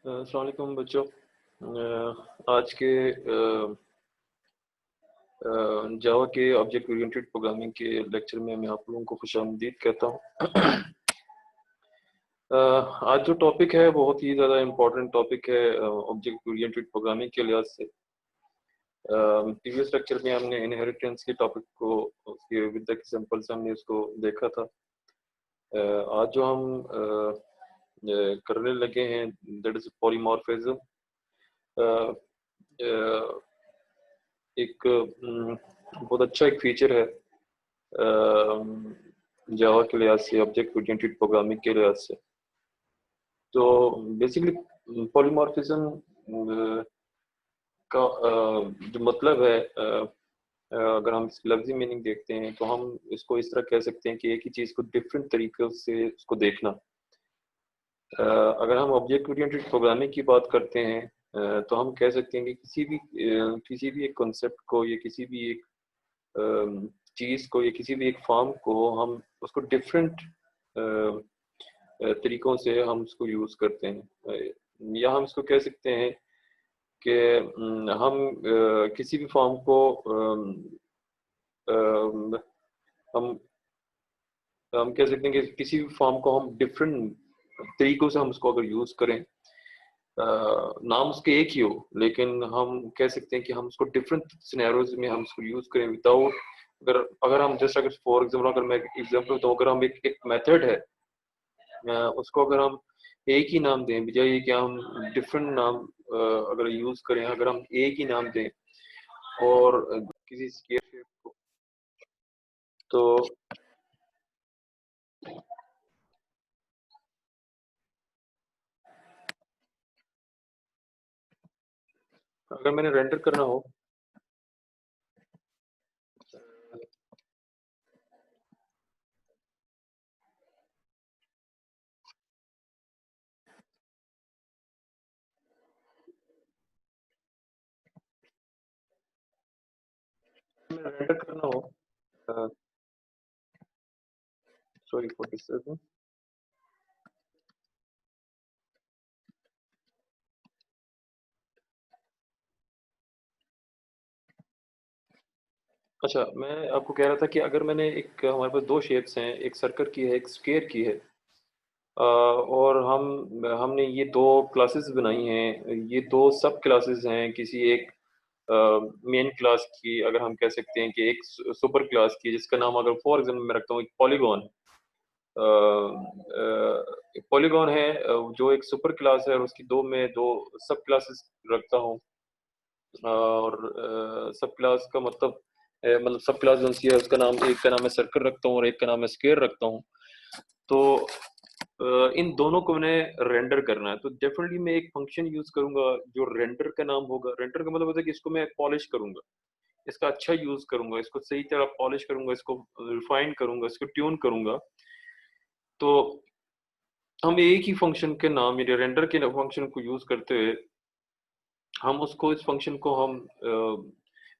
अस्सलाम वालेकुम बच्चों। आज के जावा के ऑब्जेक्ट ओरिएंटेड प्रोग्रामिंग के लेक्चर में मैं आप लोगों को खुशामदीद कहता हूँ। आज जो टॉपिक है बहुत ही ज़्यादा इम्पोर्टेंट टॉपिक है ऑब्जेक्ट ओरिएंटेड प्रोग्रामिंग के लिहाज से। प्रीवियस लेक्चर में हमने इनहेरिटेंस के टॉपिक को उसके विद द एग्जांपल्स हमने इसको देखा था। आज जो हम करने लगे हैं दैट इज पॉलीमॉर्फिज्म। एक बहुत अच्छा एक फीचर है जावा के लिहाज से, ऑब्जेक्ट ओरिएंटेड प्रोग्रामिंग के लिहाज से। तो बेसिकली पॉलीमॉर्फिज्म का जो मतलब है, अगर हम इसकी लफ्जी मीनिंग देखते हैं तो हम इसको इस तरह कह सकते हैं कि एक ही चीज़ को डिफरेंट तरीक़ों से उसको देखना। अगर हम ऑब्जेक्ट ओरिएंटेड प्रोग्रामिंग की बात करते हैं तो हम कह सकते हैं कि किसी भी एक कॉन्सेप्ट को या किसी भी एक चीज़ को या किसी भी एक फॉर्म को हम उसको डिफरेंट तरीक़ों से हम उसको यूज़ करते हैं। या हम इसको कह सकते हैं कि हम किसी भी फॉर्म को हम कह सकते हैं कि किसी भी फॉर्म को हम डिफरेंट तरीक़ों से हम उसको अगर यूज़ करें, नाम उसके एक ही हो लेकिन हम कह सकते हैं कि हम उसको डिफरेंट सिनेरियोज में हम उसको यूज़ करें विदाउट अगर हम जस्ट अगर फॉर एग्जांपल अगर मैं एग्जांपल दूं, अगर हम एक मेथड है उसको अगर हम एक ही नाम दें बजाय ये कि हम डिफरेंट नाम अगर यूज़ करें, अगर हम एक ही नाम दें और किसी स्केल शेप को, तो अगर मैंने रेंडर करना हो रेंडर करना हो सॉरी फॉर डिस्टर्बिंग। अच्छा, मैं आपको कह रहा था कि अगर मैंने एक हमारे पास दो शेप्स हैं, एक सर्कल की है एक स्क्वायर की है, और हमने ये दो क्लासेस बनाई हैं, ये दो सब क्लासेस हैं किसी एक मेन क्लास की। अगर हम कह सकते हैं कि एक सुपर क्लास की जिसका नाम अगर फॉर एग्जांपल मैं रखता हूँ एक पॉलीगॉन। एक पॉलीगॉन है जो एक सुपर क्लास है और उसकी दो सब क्लासेस रखता हूँ। और सब क्लास का मतलब सब क्लास जो है उसका नाम, एक का नाम है सर्कल रखता हूँ और एक का नाम है स्क्वायर रखता हूँ। तो इन दोनों को मैंने रेंडर करना है तो डेफिनेटली मैं एक फंक्शन यूज करूंगा जो रेंडर का नाम होगा। रेंडर का मतलब होता है कि इसको मैं पॉलिश करूंगा, इसका अच्छा यूज करूंगा, इसको सही तरह पॉलिश करूंगा, इसको रिफाइन करूंगा, इसको ट्यून करूंगा। तो हम एक ही फंक्शन के नाम या रेंडर के फंक्शन को यूज करते हुए हम उसको इस फंक्शन को हम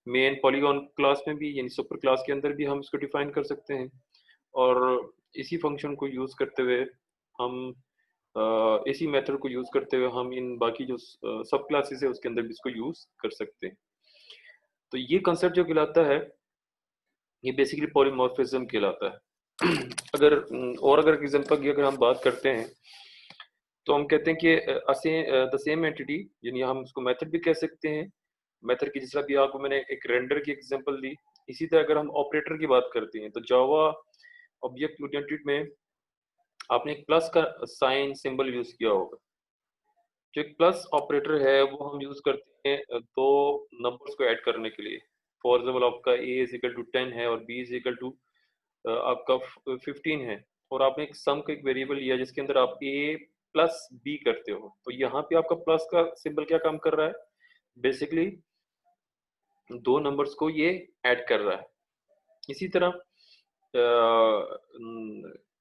मेन पॉलीगॉन क्लास में भी यानी सुपर क्लास के अंदर भी हम इसको डिफाइन कर सकते हैं और इसी फंक्शन को यूज करते हुए हम इसी मेथड को यूज करते हुए हम इन बाकी जो सब क्लासेस है उसके अंदर भी इसको यूज कर सकते हैं। तो ये कंसेप्ट जो कहलाता है ये बेसिकली पॉलीमॉर्फिज्म कहलाता है। अगर एग्जांपल की अगर हम बात करते हैं तो हम कहते हैं कि द सेम एंटिटी, यानी हम उसको मेथड भी कह सकते हैं। मेथड की जिस तरह भी आपको मैंने एक रेंडर की एग्जांपल दी, इसी तरह अगर हम ऑपरेटर की बात करते हैं तो जावा ऑब्जेक्ट ओरिएंटेड में आपने एक प्लस का साइन सिंबल यूज किया होगा। जो एक प्लस ऑपरेटर है वो हम यूज करते हैं दो नंबर्स को ऐड करने के लिए। फॉर एग्जाम्पल आपका a इज इक्वल टू 10 है और b इज इक्वल टू आपका 15 है और आपने एक सम का एक वेरिएबल लिया जिसके अंदर आप a प्लस b करते हो। तो यहाँ पे आपका प्लस का सिंबल क्या काम कर रहा है, बेसिकली दो नंबर्स को ये ऐड कर रहा है। इसी तरह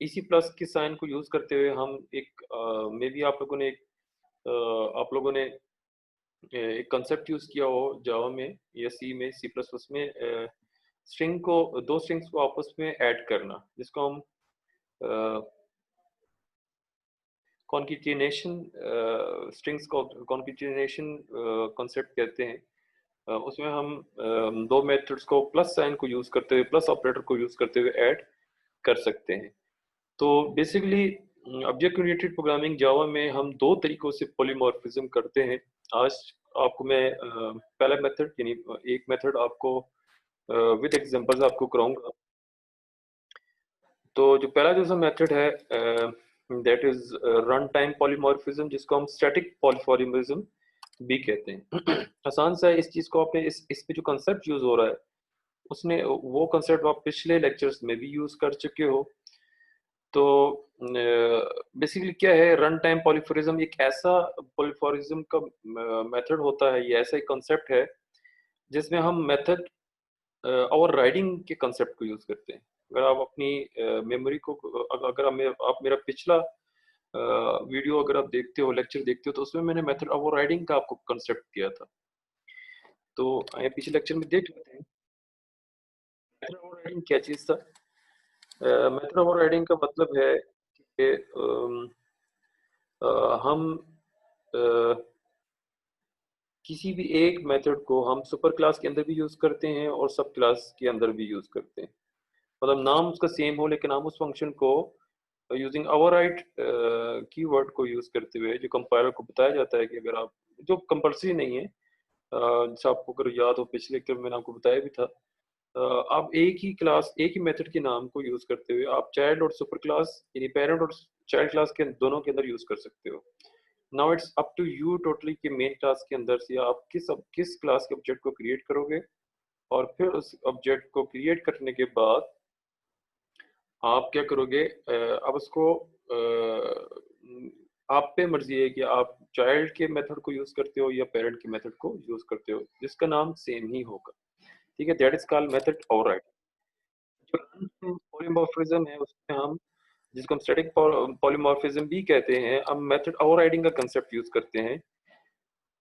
इसी प्लस के साइन को यूज करते हुए हम एक मे बी आप लोगों ने एक कंसेप्ट यूज किया हो जावा में या सी में, सी प्लस प्लस में, दो स्ट्रिंग्स को आपस में ऐड करना जिसको हम कॉन्केटिनेशन स्ट्रिंग्स को कॉन्केटिनेशन कॉन्सेप्ट कहते हैं। उसमें हम दो मेथड्स को प्लस साइन को यूज करते हुए, प्लस ऑपरेटर को यूज करते हुए ऐड कर सकते हैं। तो बेसिकली ऑब्जेक्ट ओरिएंटेड प्रोग्रामिंग जावा में हम दो तरीकों से पॉलीमॉर्फिज्म करते हैं। आज आपको मैं पहला मेथड यानी एक मेथड आपको विद एग्जांपल्स आपको कराऊंगा। तो जो पहला जो सा मेथड है that is run time polymorphism, जिसको हम स्टैटिक पॉलीमॉर्फिज्म भी कहते हैं। आसान सा है, इस चीज को आपने इस पे जो कंसेप्ट यूज हो रहा है उसने वो कंसेप्ट आप पिछले लेक्चर्स में भी यूज कर चुके हो। तो बेसिकली क्या है, रन टाइम पॉलीमॉर्फिज्म एक ऐसा पॉलीमॉर्फिज्म का मेथड होता है, ये ऐसा एक कंसेप्ट है जिसमें हम मेथड ओवर राइडिंग के कंसेप्ट को यूज करते हैं। अगर आप अपनी मेमोरी को अगर आप मेरा पिछला वीडियो अगर आप देखते हो, लेक्चर देखते हो, तो उसमें मैंने मेथड ओवर राइडिंग का आपको कंसेप्ट दिया था। तो आइए पिछले लेक्चर में देख लेते हैं मेथड ओवर राइडिंग क्या चीज था। मेथड ओवर राइडिंग का मतलब है कि हम किसी भी एक मेथड को हम सुपर क्लास के अंदर भी यूज करते हैं और सब क्लास के अंदर भी यूज करते हैं। मतलब नाम उसका सेम हो लेकिन हम उस फंक्शन को यूजिंग ओवरराइड कीवर्ड को यूज करते हुए, जो कंपाइलर को बताया जाता है कि अगर आप, जो कंपल्सरी नहीं है, जैसे आपको अगर याद हो पिछले लेक्चर में मैंने आपको बताया भी था, आप एक ही क्लास एक ही मेथड के नाम को यूज करते हुए आप चाइल्ड और सुपर क्लास यानी पेरेंट और चाइल्ड क्लास के दोनों के अंदर यूज कर सकते हो। Now it's up to you totally कि मेन क्लास के अंदर से आप किस क्लास के ऑब्जेक्ट को क्रिएट करोगे, और फिर उस ऑब्जेक्ट को क्रिएट करने के बाद आप क्या करोगे, अब उसको आप पे मर्जी है कि आप चाइल्ड के मेथड को यूज करते हो या पेरेंट के मेथड को यूज करते हो, जिसका नाम सेम ही होगा। ठीक है, that is called method override. जो पॉलीमॉर्फिज्म है उसमें हम, जिसको हम स्टैटिक पॉलीमॉर्फिज्म भी कहते हैं, हम मेथड ओवरराइडिंग का कंसेप्ट यूज करते हैं,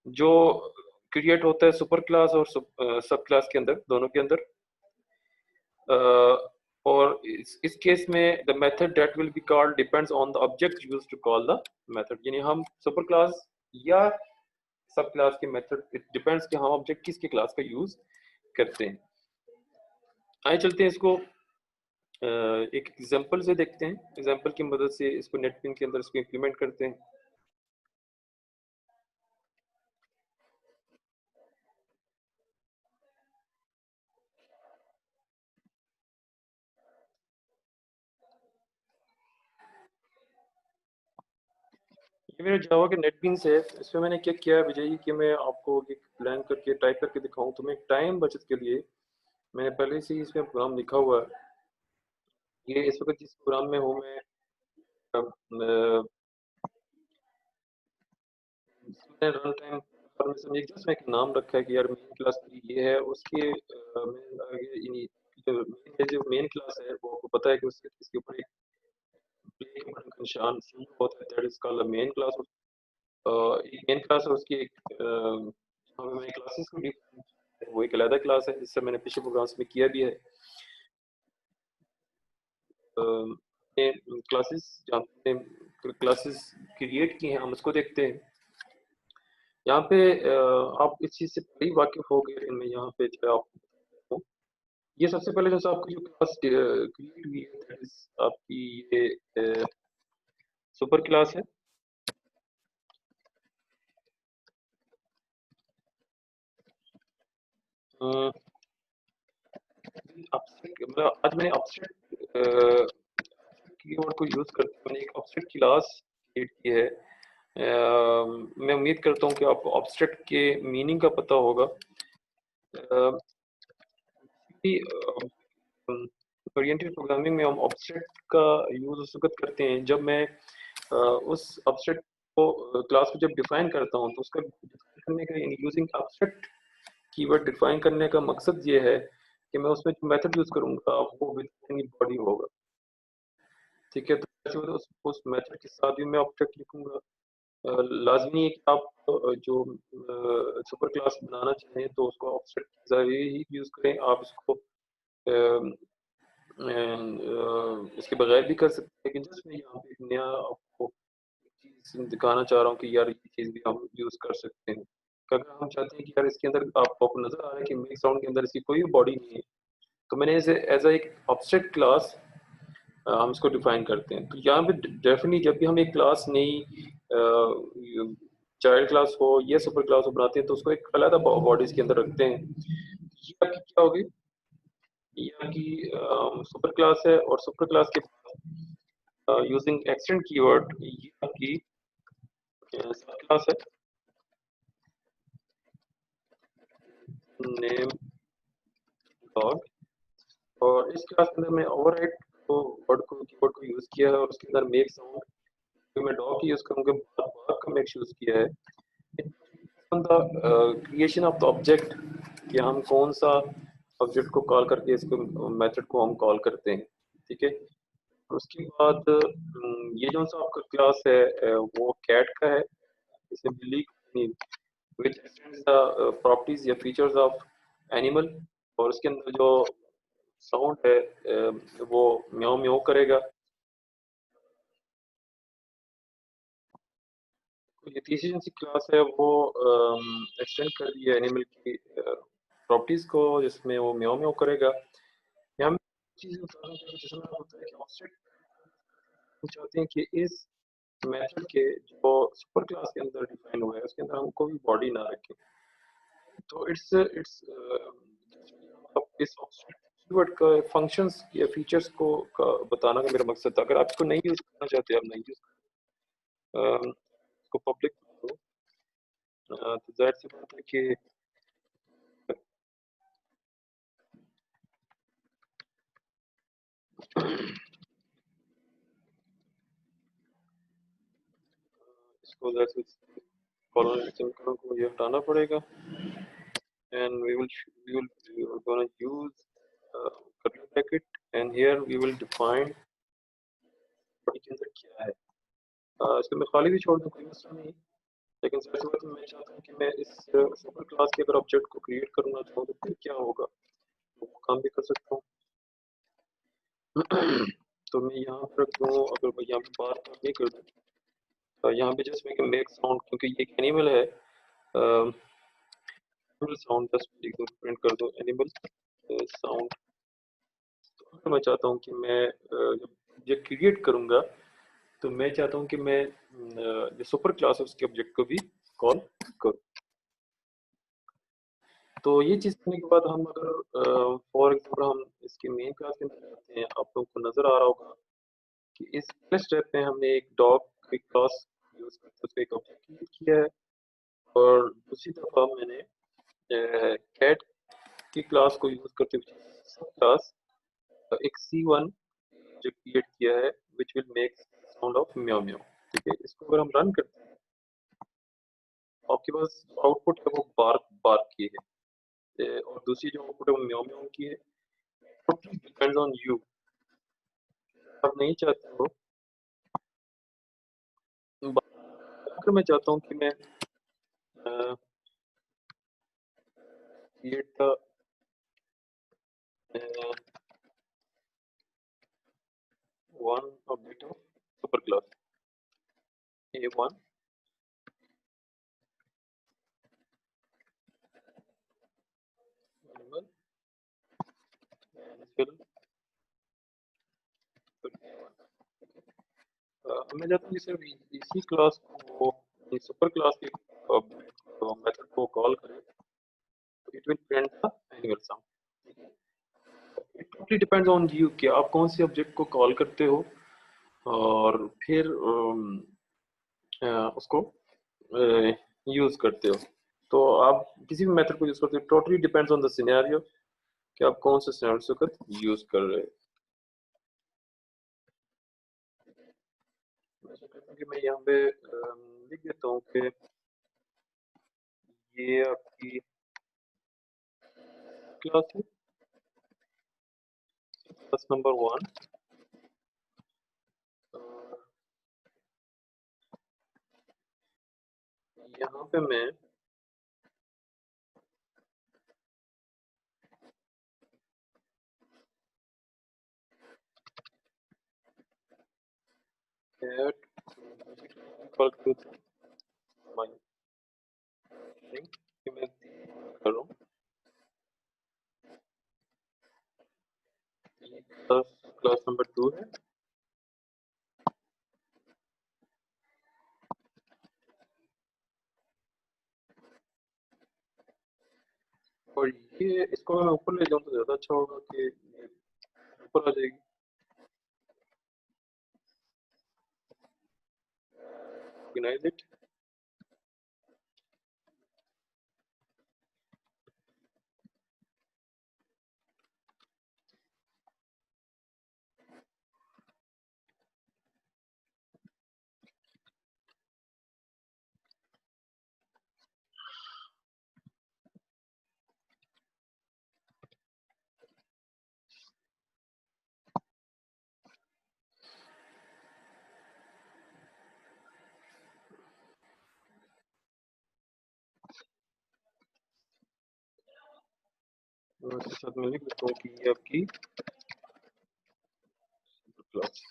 जो क्रिएट होता है सुपर क्लास और सब क्लास के अंदर, दोनों के अंदर। और इस केस में the method that will be called depends on the object used to call the method. यानी हम सुपर क्लास या सब क्लास के मेथड, इट डिपेंड्स कि हम ऑब्जेक्ट किसके क्लास का यूज करते हैं। आइए चलते हैं इसको एक एग्जांपल से देखते हैं, एग्जांपल की मदद से इसको नेटबिंग के अंदर इसको इंप्लीमेंट करते हैं। ये मेरा जावा के नेटबीन्स है। इसमें मैंने क्या किया है विजय कि मैं आपको एक प्लान करके टाइप करके दिखाऊं, तो मैं टाइम बचत के लिए मैंने पहले से ही इसमें प्रोग्राम लिखा हुआ है। ये इस वक्त जिस प्रोग्राम में हूँ मैं, रन टाइम परमिशन एक जस्ट मैं एक नाम रखा है कि यार मेन क्लास ये है, उसके जो मेन क्लास है वो आपको पता है कि उसके इसके ऊपर एक प्ले के बटन का निशान सी होता है, that is called main class. एक मेन क्लास है, उसकी एक जहाँ पे मैंने क्लासेस को वो एक अलग क्लास है, जिससे मैंने पिछले प्रोग्राम्स में किया भी है। क्लासेस जहाँ पे क्लासेस क्रिएट की हैं हम उसको देखते हैं। यहाँ पे आप इस चीज से बड़ी वाकिफ हो गए, मैं यहाँ पे जो आप, ये सबसे पहले जो आपकी जो क्लास क्रिएट हुई है that is आपकी ये सुपर क्लास है। मतलब आज मैंने ऑब्जेक्ट कीवर्ड को यूज करके मैंने एक ऑब्जेक्ट क्लास क्रिएट की है। मैं उम्मीद करता हूँ कि आपको ऑब्जेक्ट के मीनिंग का पता होगा। ओरिएंटेड प्रोग्रामिंग में हम ऑब्जेक्ट का यूज उस वक्त करते हैं जब मैं उस ऑब्जेक्ट को क्लास को जब डिफाइन करता हूँ, तो उसका डिफाइन करने का यानी यूजिंग ऑब्जेक्ट कीवर्ड डिफाइन करने का मकसद ये है कि मैं उसमें जो मेथड यूज करूंगा वो विद एनी बॉडी होगा। ठीक है, तो ऐसे में उस मेथड के साथ भी मैं ऑब्जेक्ट लिखूंगा। लाजमी है कि आप जो सुपर क्लास बनाना चाहें तो उसको ऑब्जेक्ट के जरिए ही यूज करें। आप इसको इसके बगैर भी कर सकते हैं, लेकिन जस्ट मैं यहाँ पे एक नया आपको चीज दिखाना चाह रहा हूँ कि यार ये चीज़ भी हम यूज़ कर सकते हैं। कि अगर हम चाहते हैं कि यार इसके अंदर आपको नज़र आ रहा है कि मेक साउंड के अंदर इसकी कोई भी बॉडी नहीं है, तो मैंने इसे एज़ अ एक ऑब्जेक्ट क्लास हम इसको डिफाइन करते हैं। तो यहाँ पे डेफिनिटली जब भी हम एक क्लास नई चाइल्ड क्लास हो या सुपर क्लास हो बनाते हैं तो उसको एक अलग बॉडीज के अंदर रखते हैं। ये आपकी क्या होगी, ये आपकी सुपर क्लास है और सुपर क्लास के यूजिंग एक्सटेंड कीवर्ड ये आपकी सब क्लास है नेम डॉग। और इस क्लास के अंदर मैं ओवरराइड को वर्ड को कीवर्ड को यूज किया है और उसके अंदर मेक साउंड तो मैं डॉग यूज करूंगा, बार का मेक यूज किया है। On the creation of the object कि हम कौन सा ऑब्जेक्ट को कॉल करके इसको मेथड को हम कॉल करते हैं, ठीक है। उसके बाद ये जो सा आपका क्लास है वो कैट का है। इसे बिल्ली विच एक्सटेंड्स द प्रॉपर्टीज या फीचर्स ऑफ एनिमल। और उसके अंदर जो साउंड है वो म्याऊ म्याऊ करेगा। तो ये तीसरी जो सी क्लास है वो एक्सटेंड कर दी है एनिमल की प्रॉपर्टीज को जिसमें वो म्याऊ म्याऊ करेगा। यहाँ में चीज़ जिसमें होता है कि ऑब्जेक्ट हम चाहते हैं कि इस मेथड के जो सुपर क्लास के अंदर डिफाइन हुआ है उसके अंदर हम कोई बॉडी ना रखें। तो इट्स इट्स इस ऑब्जेक्ट कीवर्ड का फंक्शंस या फीचर्स को का बताना का मेरा मकसद था। अगर आप इसको नहीं यूज करना चाहते, आप नहीं यूज इसको पब्लिक तो जाहिर सी बात है कि इसको कॉलन सेमीकोलन को ये हटाना पड़ेगा and we will gonna use curly bracket and here we will define body के अंदर क्या है। इसको मैं खाली भी छोड़ दूँ कोई मसला नहीं, लेकिन ज़ाहिर सी बात है मैं चाहता हूँ कि मैं इस सुपर क्लास के अगर ऑब्जेक्ट को क्रिएट करना चाहूँ तो फिर क्या होगा, तो वो काम भी कर सकता हूँ। तो मैं यहाँ पर रख दूँ, अगर मैं यहाँ पे बार नहीं कर दूँ यहाँ पे जस्ट मैं मेक साउंड क्योंकि ये एक एनिमल है साउंड जस्ट लिख दो, प्रिंट कर दो एनिमल साउंड। तो मैं चाहता हूँ कि मैं जब ये क्रिएट करूँगा तो मैं चाहता हूँ कि मैं जो सुपर क्लास है उसके ऑब्जेक्ट को भी कॉल करूँ। तो ये चीज़ करने के बाद हम अगर फॉर एग्जाम्पल हम इसके मेन क्लास के अंदर जाते हैं, आप लोगों को नज़र आ रहा होगा कि इस पहले स्टेप में हमने एक डॉग एक क्लास यूज़ करके उसका एक ऑब्जेक्ट क्रिएट किया है और दूसरी दफ़ा मैंने कैट की क्लास को यूज़ करते हुए सब क्लास एक C1 जो क्रिएट किया है which will make sound of meow meow. ठीक है, इसको अगर हम रन करते हैं आपके पास आउटपुट है वो बार्क बार्क की है और दूसरी जो आउटपुट है वो म्याऊ म्याऊ की है। Totally depends on you. आप नहीं चाहते हो, अगर मैं चाहता हूँ कि मैं create the one object of super class A1 animal मैं चाहता हूँ कि सिर्फ इसी क्लास को सुपर क्लास के मेथड को कॉल करें, it will print the animal sound. It totally depends on you कि आप कौन से ऑब्जेक्ट को कॉल करते हो और फिर उसको यूज करते हो। तो आप किसी भी मेथड को यूज करते हो, totally depends on the scenario कि आप कौन से सिनेरियो को यूज कर रहे हैं। कि मैं यहाँ पे लिख देता हूँ कि ये आपकी क्लास है, क्लास नंबर 1। यहाँ पे मैं कैट equal to minus कि मैं कर रहा हूँ क्लास नंबर 2 है और ये इसको मैं ऊपर ले जाऊँ तो ज़्यादा अच्छा होगा कि ऊपर आ जाएगी। Organize it. इसके साथ मैं लिख देता हूँ कि ये आपकी क्लास,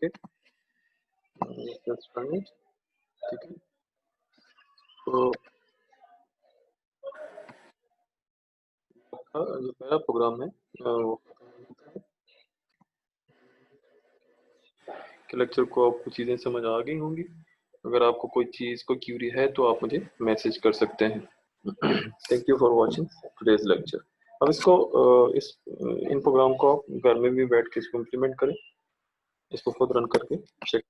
ठीक है, ठीक है। तो जो पहला प्रोग्राम है वो लेक्चर को आपको चीज़ें समझ आ गई होंगी। अगर आपको कोई चीज़ को क्यूरी है तो आप मुझे मैसेज कर सकते हैं। Thank you for watching today's lecture. अब इसको इस इन प्रोग्राम को आप घर में भी बैठ के इसको इम्प्लीमेंट करें, इसको खुद रन करके चेक